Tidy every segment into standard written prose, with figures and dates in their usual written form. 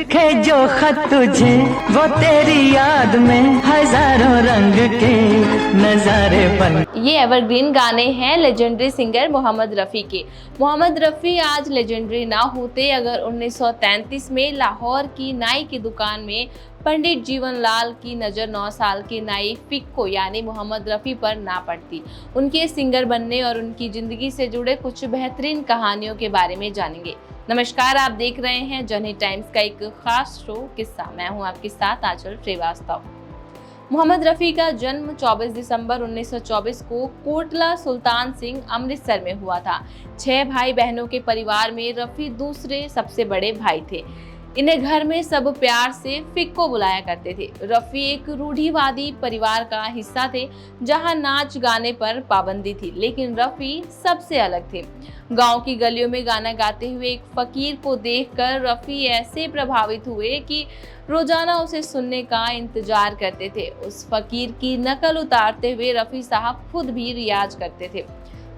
लिखे जो खत तुझे वो तेरी याद में हजारों रंग के नजारे बन। ये एवरग्रीन गाने हैं लेजेंडरी सिंगर मोहम्मद रफ़ी के। मोहम्मद रफ़ी आज लेजेंडरी ना होते अगर 1933 में लाहौर की नाई की दुकान में पंडित जीवनलाल की नज़र 9 साल के नाई फिक्को यानी मोहम्मद रफ़ी पर ना पड़ती। उनके सिंगर बनने और उनकी ज़िंदगी से जुड़े कुछ बेहतरीन कहानियों के बारे में जानेंगे। नमस्कार, आप देख रहे हैं जनहित टाइम्स का एक खास शो किस्सा। मैं हूं आपके साथ आंचल श्रीवास्तव। मोहम्मद रफ़ी का जन्म 24 दिसंबर 1924 को कोटला सुल्तान सिंह अमृतसर में हुआ था। 6 भाई बहनों के परिवार में रफ़ी दूसरे सबसे बड़े भाई थे। इन्हें घर में सब प्यार से फिक्को बुलाया करते थे। रफ़ी एक रूढ़िवादी परिवार का हिस्सा थे जहां नाच गाने पर पाबंदी थी, लेकिन रफ़ी सबसे अलग थे। गांव की गलियों में गाना गाते हुए एक फकीर को देखकर रफ़ी ऐसे प्रभावित हुए कि रोजाना उसे सुनने का इंतजार करते थे। उस फकीर की नकल उतारते हुए रफ़ी साहब खुद भी रियाज करते थे।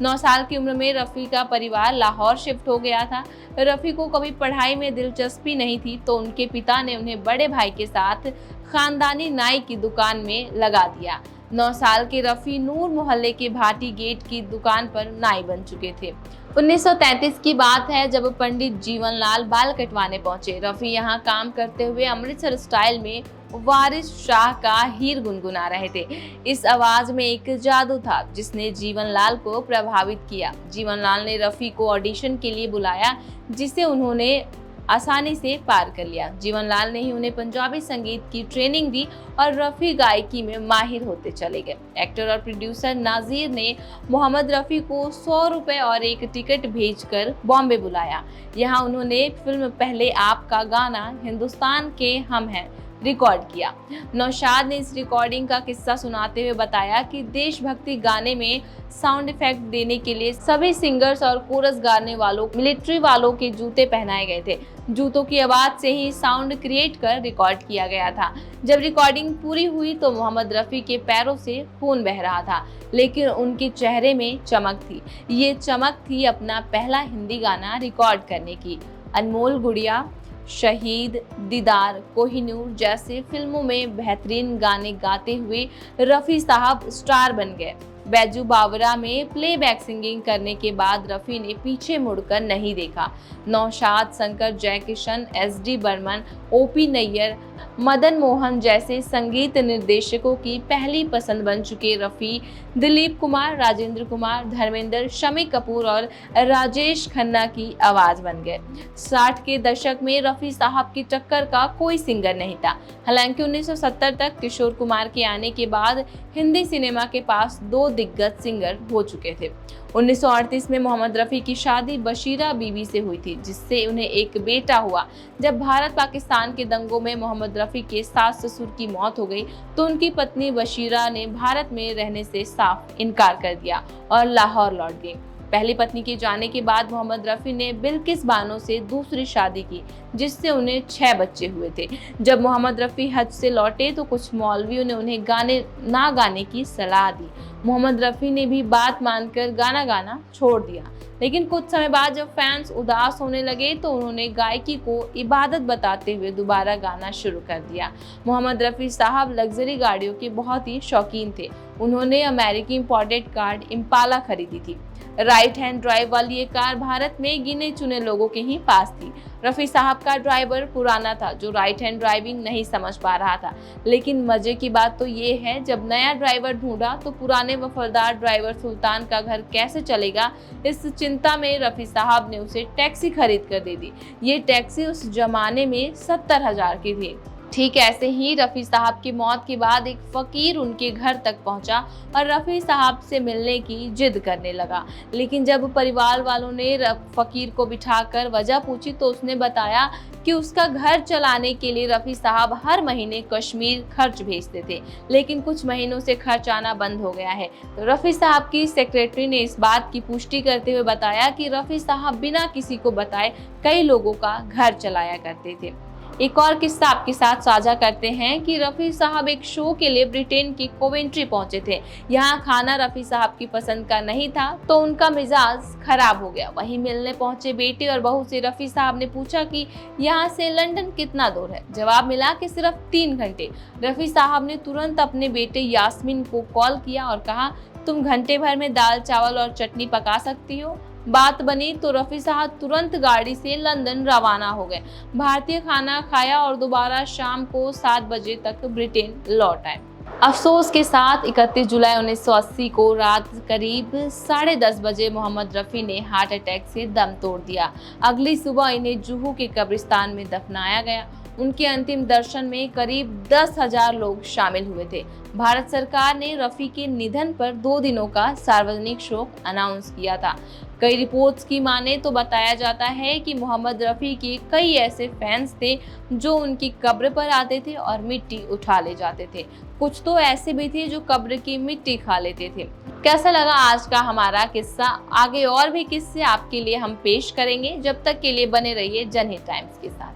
9 साल की उम्र में रफ़ी का परिवार लाहौर शिफ्ट हो गया था। रफ़ी को कभी पढ़ाई में दिलचस्पी नहीं थी, तो उनके पिता ने उन्हें बड़े भाई के साथ खानदानी नाई की दुकान में लगा दिया। 9 साल के रफ़ी नूर मोहल्ले के भाटी गेट की दुकान पर नाई बन चुके थे। 1933 की बात है जब पंडित जीवनलाल बाल कटवाने पहुंचे। रफ़ी यहाँ काम करते हुए अमृतसर स्टाइल में वारिस शाह का हीर गुनगुना रहे थे। इस आवाज में एक जादू था जिसने जीवनलाल को प्रभावित किया। जीवनलाल ने रफ़ी को ऑडिशन के लिए बुलाया, जिसे उन्होंने आसानी से पार कर लिया। जीवनलाल ने ही उन्हें पंजाबी संगीत की ट्रेनिंग दी और रफ़ी गायकी में माहिर होते चले गए। एक्टर और प्रोड्यूसर नाजीर ने मोहम्मद रफ़ी को 100 रुपए और एक टिकट भेजकर बॉम्बे बुलाया। यहाँ उन्होंने फिल्म पहले आपका गाना हिंदुस्तान के हम हैं रिकॉर्ड किया। नौशाद ने इस रिकॉर्डिंग का किस्सा सुनाते हुए बताया कि देशभक्ति गाने में साउंड इफेक्ट देने के लिए सभी सिंगर्स और कोरस गाने वालों मिलिट्री वालों के जूते पहनाए गए थे। जूतों की आवाज से ही साउंड क्रिएट कर रिकॉर्ड किया गया था। जब रिकॉर्डिंग पूरी हुई तो मोहम्मद रफ़ी के पैरों से खून बह रहा था, लेकिन उनके चेहरे में चमक थी। ये चमक थी अपना पहला हिंदी गाना रिकॉर्ड करने की। अनमोल गुड़िया, शहीद, दीदार, कोहिनूर जैसे फिल्मों में बेहतरीन गाने गाते हुए रफ़ी साहब स्टार बन गए। बैजू बावरा में प्लेबैक सिंगिंग करने के बाद रफ़ी ने पीछे मुड़कर नहीं देखा। नौशाद, शंकर जयकिशन, SD बर्मन, OP नैयर, मदन मोहन जैसे संगीत निर्देशकों की पहली पसंद बन चुके रफ़ी दिलीप कुमार, राजेंद्र कुमार, धर्मेंद्र, शम्मी कपूर और राजेश खन्ना की आवाज बन गए। 60 के दशक में रफ़ी साहब की टक्कर का कोई सिंगर नहीं था। हालांकि 1970 तक किशोर कुमार के आने के बाद हिंदी सिनेमा के पास 2 दिग्गज सिंगर हो चुके थे। 1938 में मोहम्मद रफ़ी की शादी बशीरा बीबी से हुई थी, जिससे उन्हें एक बेटा हुआ। जब भारत पाकिस्तान के दंगों में मोहम्मद रफ़ी के सास ससुर की मौत हो गई तो उनकी पत्नी बशीरा ने भारत में रहने से साफ इनकार कर दिया और लाहौर लौट गई। पहली पत्नी के जाने के बाद मोहम्मद रफ़ी ने बिल्किस बानो से दूसरी शादी की, जिससे उन्हें 6 बच्चे हुए थे। जब मोहम्मद रफ़ी हज से लौटे तो कुछ मौलवियों ने उन्हें गाने ना गाने की सलाह दी। मोहम्मद रफ़ी ने भी बात मानकर गाना गाना छोड़ दिया, लेकिन कुछ समय बाद जब फैंस उदास होने लगे तो उन्होंने गायकी को इबादत बताते हुए दोबारा गाना शुरू कर दिया। मोहम्मद रफ़ी साहब लग्जरी गाड़ियों के बहुत ही शौकीन थे। उन्होंने अमेरिकी इंपोर्टेड कार इम्पाला खरीदी थी। राइट हैंड ड्राइव वाली ये कार भारत में गिने चुने लोगों के ही पास थी। रफ़ी साहब का ड्राइवर पुराना था जो राइट हैंड ड्राइविंग नहीं समझ पा रहा था, लेकिन मजे की बात तो ये है जब नया ड्राइवर ढूंढा तो पुराने वफादार ड्राइवर सुल्तान का घर कैसे चलेगा, इस चिंता में रफ़ी साहब ने उसे टैक्सी खरीद कर दे दी। ये टैक्सी उस जमाने में 70,000 की थी। ठीक ऐसे ही रफ़ी साहब की मौत के बाद एक फ़कीर उनके घर तक पहुंचा और रफ़ी साहब से मिलने की जिद करने लगा। लेकिन जब परिवार वालों ने फ़कीर को बिठाकर वजह पूछी तो उसने बताया कि उसका घर चलाने के लिए रफ़ी साहब हर महीने कश्मीर खर्च भेजते थे, लेकिन कुछ महीनों से खर्च आना बंद हो गया है। तो रफ़ी साहब की सेक्रेटरी ने इस बात की पुष्टि करते हुए बताया कि रफ़ी साहब बिना किसी को बताए कई लोगों का घर चलाया करते थे। एक और किस्सा आपके साथ साझा करते हैं कि रफ़ी साहब एक शो के लिए ब्रिटेन की कोवेंट्री पहुंचे थे। यहाँ खाना रफ़ी साहब की पसंद का नहीं था तो उनका मिजाज खराब हो गया। वहीं मिलने पहुंचे बेटे और बहू से रफ़ी साहब ने पूछा कि यहाँ से लंदन कितना दूर है। जवाब मिला कि सिर्फ 3 घंटे। रफ़ी साहब ने तुरंत अपने बेटे यास्मीन को कॉल किया और कहा, तुम घंटे भर में दाल चावल और चटनी पका सकती हो। बात बनी तो रफ़ी साहब तुरंत गाड़ी से लंदन रवाना हो गए। भारतीय खाना खाया और दोबारा शाम को 7 बजे तक ब्रिटेन लौट आए। अफसोस के साथ 31 जुलाई 1980 को रात करीब 10:30 बजे मोहम्मद रफ़ी ने हार्ट अटैक से दम तोड़ दिया। अगली सुबह इन्हें जुहू के कब्रिस्तान में दफनाया गया। उनके अंतिम दर्शन में करीब 10,000 लोग शामिल हुए थे। भारत सरकार ने रफ़ी के निधन पर 2 दिनों का सार्वजनिक शोक अनाउंस किया था। कई रिपोर्ट्स की माने तो बताया जाता है कि मोहम्मद रफ़ी के कई ऐसे फैंस थे जो उनकी कब्र पर आते थे और मिट्टी उठा ले जाते थे। कुछ तो ऐसे भी थे जो कब्र की मिट्टी खा लेते थे। कैसा लगा आज का हमारा किस्सा? आगे और भी किस्से आपके लिए हम पेश करेंगे। जब तक के लिए बने रहिए जनहित टाइम्स के साथ।